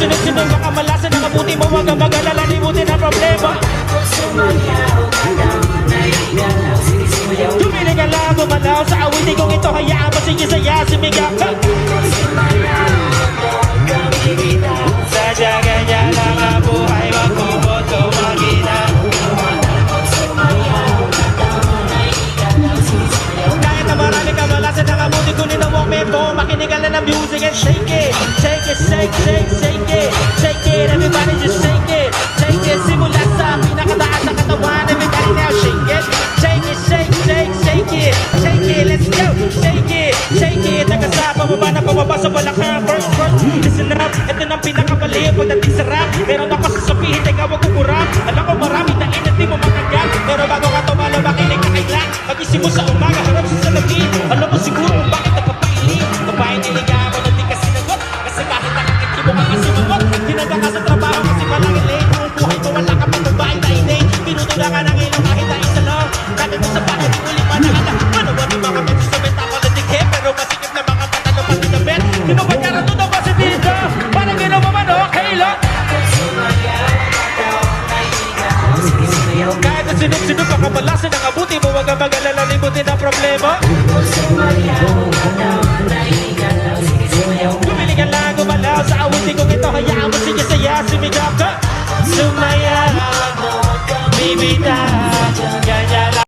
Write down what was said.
Sunod-sunod baka malasan ang abuti mo, wag kang mag-alala, limutin ang problema. Tumili ka lang, gumalaw sa awitin kong ito, hayaan mo, sige saya, sumigap ka. Sadya ganyan lang ang buhay, magpupot ko magina. Kahit na marami ka malasan ang abuti, kunin ang momento, makinig ka lang ng music and shake it. Shake it, shake, shake, shake it. Shake it, everybody just shake it. Shake it, simula sa pinakataas ng katawan. Everybody now shake it. Shake it, shake, shake, shake it. Shake it, let's go. Shake it, shake it. Taga sa pababa na pababa sa balakang. First, listen up. Ito ng pinakabali pagdating sa rap. Meron ako sasabihin, teka wag kukurap. Alam ko marami na inati mo makagat. Pero bago ka tumalo, makinig ka kailan. Pag-isip mo sa umaga, harap sa salamin. Alam mo siguro kung bakit nagpapaili. Kapahin niligaw mo na di ka sinagot. Kasi kahit nakakit mo kang isinugot. Tinaga ka sa trabaho kasi malaki late. Kung buhay mo wala ka pang babae na inay. Pinutula ka ng ilong kahit na isa lang. Kahit mo sa bakit uli pa na anak. Ano ba yung mga medyo sa meta ko na dighe. Pero masikip na mga patalo pang dinabet. Kinupagyaran to daw ba si Dida? Parang ginawa man okay lang. Kahit na sinip-sinip baka malasan ang abuti mo, wag kang mag-alala, limutin ang problema. Tumili ka lang, gumalaw sa awitin kong ito, hayaan mo sige saya, sumigap ka. Sumaya, bibitaw.